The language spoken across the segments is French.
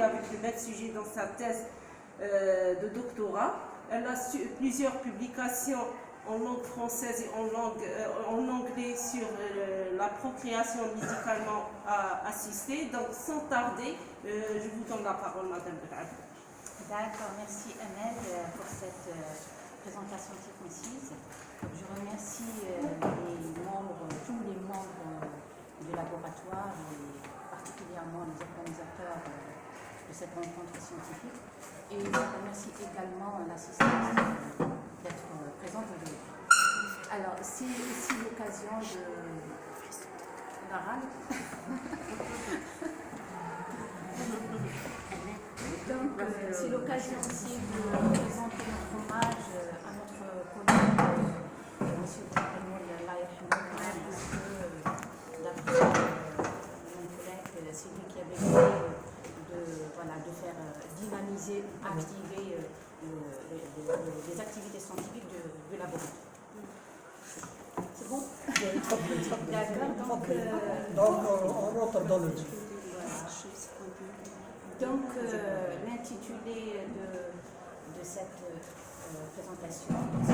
avec le même sujet dans sa thèse de doctorat. Elle a plusieurs publications en langue française et en anglais sur la procréation médicalement assistée. Donc sans tarder, je vous donne la parole, Madame Belhadi. D'accord, merci Ahmed pour cette présentation très concise. Je remercie tous les membres du laboratoire et particulièrement les organisateurs de cette rencontre scientifique. Et je remercie également l'assistance d'être présente aujourd'hui. Alors, c'est ici l'occasion de la râle. Donc, c'est l'occasion aussi de présenter notre hommage à notre collègue, M. Bouhamoul Laïf, parce que d'après mon collègue, c'est lui qui avait l'idée de faire dynamiser, activer les activités scientifiques du laboratoire. C'est bon? D'accord, donc on rentre dans le dit. Donc, l'intitulé de cette présentation, c'est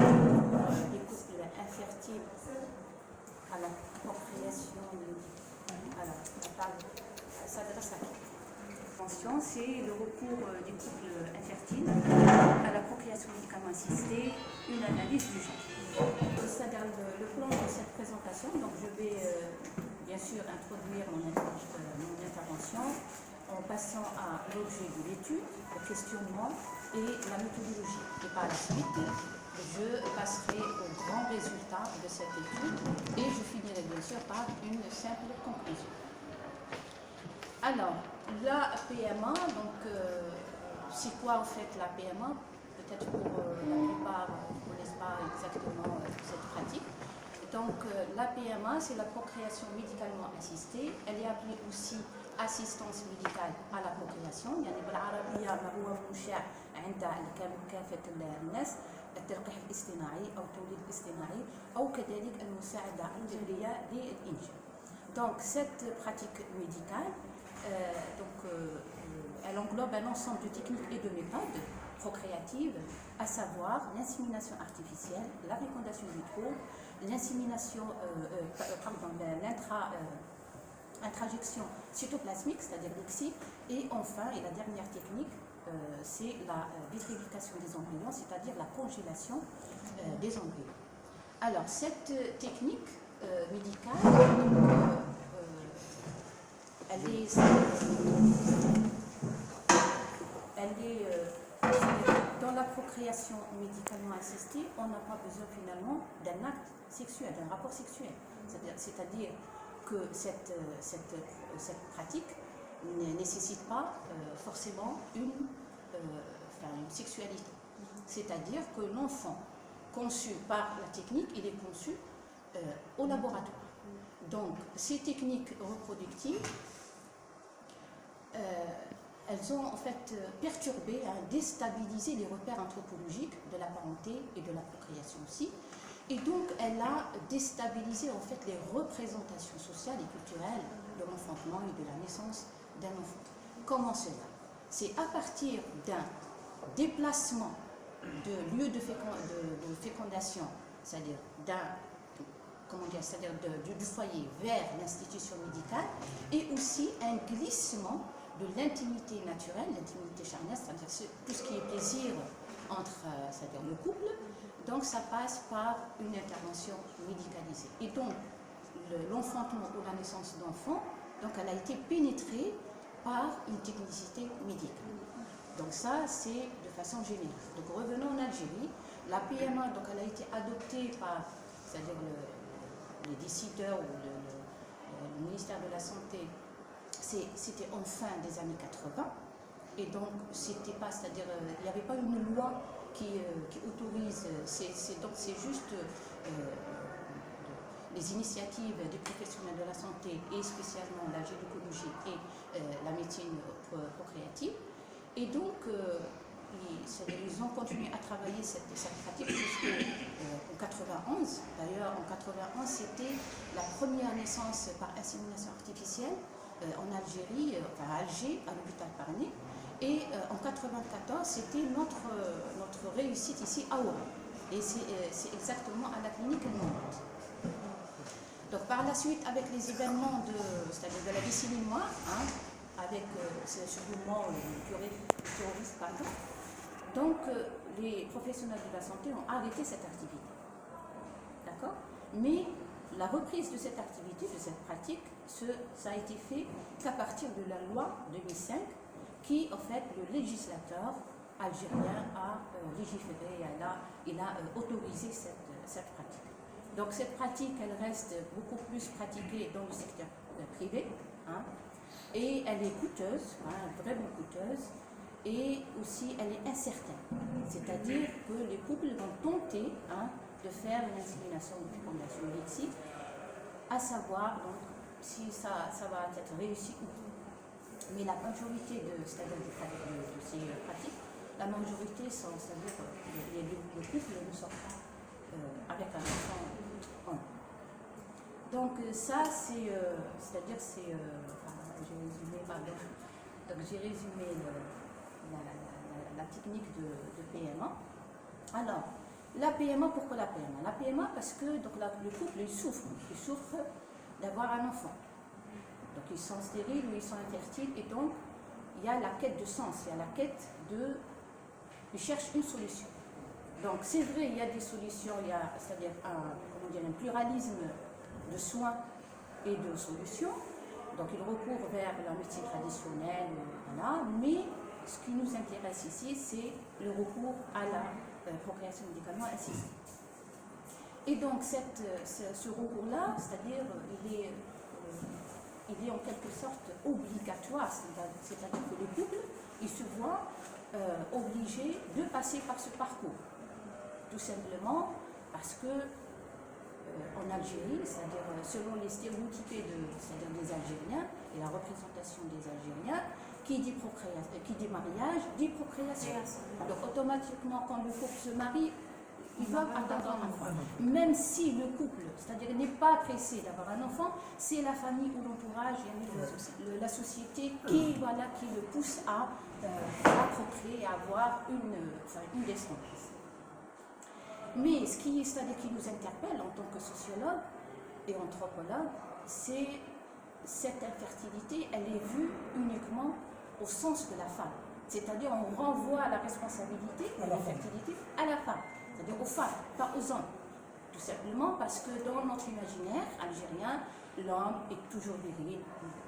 les couples infertiles à la procréation. C'est le recours des couples infertiles à la procréation médicalement assistée, une analyse du genre. C'est-à-dire le plan de cette présentation. Donc, je vais bien sûr introduire mon intervention en passant à l'objet de l'étude, le questionnement et la méthodologie. Et par la suite, je passerai aux grands résultats de cette étude et je finirai bien sûr par une simple conclusion. Alors, la PMA, donc c'est quoi en fait la PMA? Peut-être pour la plupart ne connaissent pas exactement cette pratique. Donc la PMA, c'est la procréation médicalement assistée. Elle est appelée aussi assistance médicale à la procréation. يعني بالعربية ما هو منشأ عند كافة الناس التلقيح الاصطناعي أو التوليد الاصطناعي أو كذلك المساعدة الطبية للإنجاب. Donc cette pratique médicale, elle englobe un ensemble de techniques et de méthodes procréatives, à savoir l'insémination artificielle, la fécondation du trou, l'insémination, l'intrajection cytoplasmique, c'est-à-dire l'ICSI, et enfin, et la dernière technique, c'est la vitrification des embryons, c'est-à-dire la congélation des embryons. Alors, cette technique médicale, elle est dans la procréation médicalement assistée, on n'a pas besoin finalement d'un acte sexuel, d'un rapport sexuel. C'est-à-dire que cette pratique ne nécessite pas forcément une sexualité. C'est-à-dire que l'enfant conçu par la technique, il est conçu au laboratoire. Donc, ces techniques reproductives, elles ont en fait perturbé, déstabilisé les repères anthropologiques de la parenté et de la procréation aussi. Et donc, elle a déstabilisé en fait les représentations sociales et culturelles de l'enfantement et de la naissance d'un enfant. Comment cela? C'est à partir d'un déplacement de lieu de fécondation, c'est-à-dire du foyer vers l'institution médicale, et aussi un glissement de l'intimité naturelle, l'intimité charnelle, c'est-à-dire tout ce qui est plaisir entre c'est-à-dire le couple. Donc ça passe par une intervention médicalisée. Et donc l'enfantement ou la naissance d'enfants, donc elle a été pénétrée par une technicité médicale. Donc ça, c'est de façon générale. Donc revenons en Algérie. La PMA, donc elle a été adoptée par, c'est-à-dire les décideurs ou le ministère de la Santé. C'était en fin des années 80. Et donc, c'était pas, c'est-à-dire, il n'y avait pas une loi qui autorise, donc c'est juste les initiatives des professionnels de la santé et spécialement la gynécologie et la médecine procréative. Et donc, ils ont continué à travailler cette pratique jusqu'en 91. D'ailleurs, en 91, c'était la première naissance par insémination artificielle en Algérie, enfin à Alger, à l'hôpital Parny. Et en 1994, c'était notre réussite ici à Oran. Et c'est exactement à la clinique El Mout. Donc par la suite, avec les événements c'est-à-dire de la décennie noire, hein, avec ce mouvement terroriste, pardon, donc les professionnels de la santé ont arrêté cette activité. D'accord? Mais la reprise de cette activité, de cette pratique, ça a été fait qu'à partir de la loi 2005, qui, en fait, le législateur algérien a légiféré, il a autorisé cette pratique. Donc cette pratique, elle reste beaucoup plus pratiquée dans le secteur privé, hein, et elle est coûteuse, hein, vraiment coûteuse, et aussi elle est incertaine. C'est-à-dire que les couples vont tenter, hein, de faire une insémination de fécondation in vitro, à savoir donc, si ça va être réussi ou non. Mais la majorité de ces pratiques, la majorité sont, c'est-à-dire le couple ne sort pas avec un enfant en. Donc ça, c'est-à-dire j'ai résumé, pardon, donc j'ai résumé la technique de PMA. Alors, la PMA, pourquoi la PMA? La PMA parce que donc, le couple il souffre d'avoir un enfant. Donc ils sont stériles ou ils sont infertiles et donc il y a la quête de sens, il y a la quête ils cherchent une solution. Donc c'est vrai, il y a des solutions, il y a c'est-à-dire un pluralisme de soins et de solutions. Donc ils recourent vers la médecine traditionnelle, voilà, mais ce qui nous intéresse ici, c'est le recours à la procréation médicalement assistée. Et donc ce recours-là, c'est-à-dire il est en quelque sorte obligatoire, c'est-à-dire que les couples, ils se voient obligés de passer par ce parcours. Tout simplement parce que en Algérie, c'est-à-dire selon les stéréotypes c'est-à-dire des Algériens et la représentation des Algériens, qui dit mariage, dit procréation. Donc automatiquement, quand le couple se marie, ils doivent attendre un enfant. Même si le couple, c'est-à-dire n'est pas pressé d'avoir un enfant, c'est la famille ou l'entourage, la société qui le pousse à procréer, à avoir une descendance. Mais ce qui nous interpelle en tant que sociologue et anthropologue, c'est cette infertilité, elle est vue uniquement au sens de la femme. C'est-à-dire on renvoie la responsabilité de l'infertilité à la femme, c'est-à-dire aux femmes, pas aux hommes. Tout simplement parce que dans notre imaginaire algérien, l'homme est toujours viril,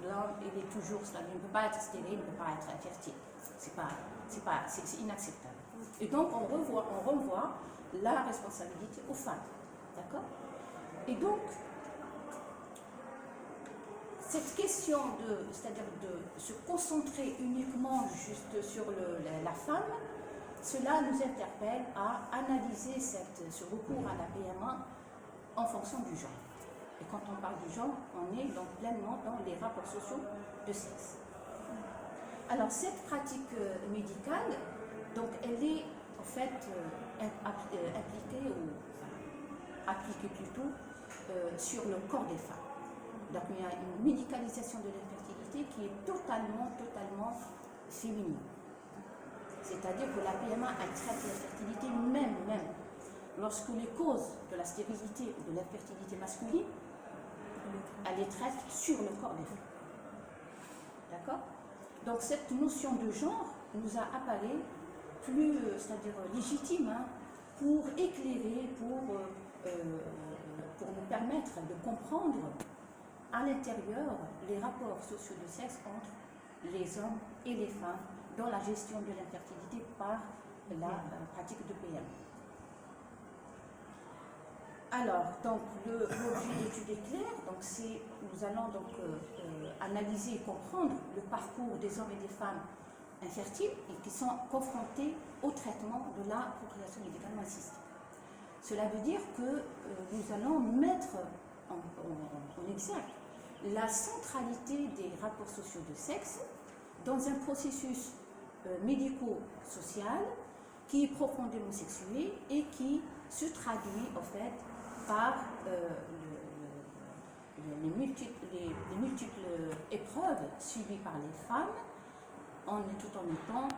l'homme il est toujours, c'est-à-dire il ne peut pas être stérile, il ne peut pas être infertile. C'est inacceptable. Et donc on renvoie la responsabilité aux femmes. D'accord? Et donc, cette question c'est-à-dire de se concentrer uniquement juste sur la femme, cela nous interpelle à analyser ce recours à la PMA en fonction du genre. Et quand on parle du genre, on est donc pleinement dans les rapports sociaux de sexe. Alors cette pratique médicale, donc elle est en fait appliquée plutôt sur le corps des femmes. Donc il y a une médicalisation de l'infertilité qui est totalement féminine. C'est-à-dire que la PMA, elle traite l'infertilité même lorsque les causes de la stérilité ou de l'infertilité masculine, elle les traite sur le corps des femmes. D'accord? Donc cette notion de genre nous a apparu plus, c'est-à-dire légitime, hein, pour éclairer, pour nous permettre de comprendre à l'intérieur les rapports sociaux de sexe entre les hommes et les femmes dans la gestion de l'infertilité par la pratique de PMA. Alors, donc l'objet d'étude est clair, donc nous allons donc analyser et comprendre le parcours des hommes et des femmes infertiles et qui sont confrontés au traitement de la procréation médicalement assistée. Cela veut dire que nous allons mettre en exergue la centralité des rapports sociaux de sexe dans un processus médico-social qui est profondément sexué et qui se traduit en fait par les multiples épreuves subies par les femmes, tout en étant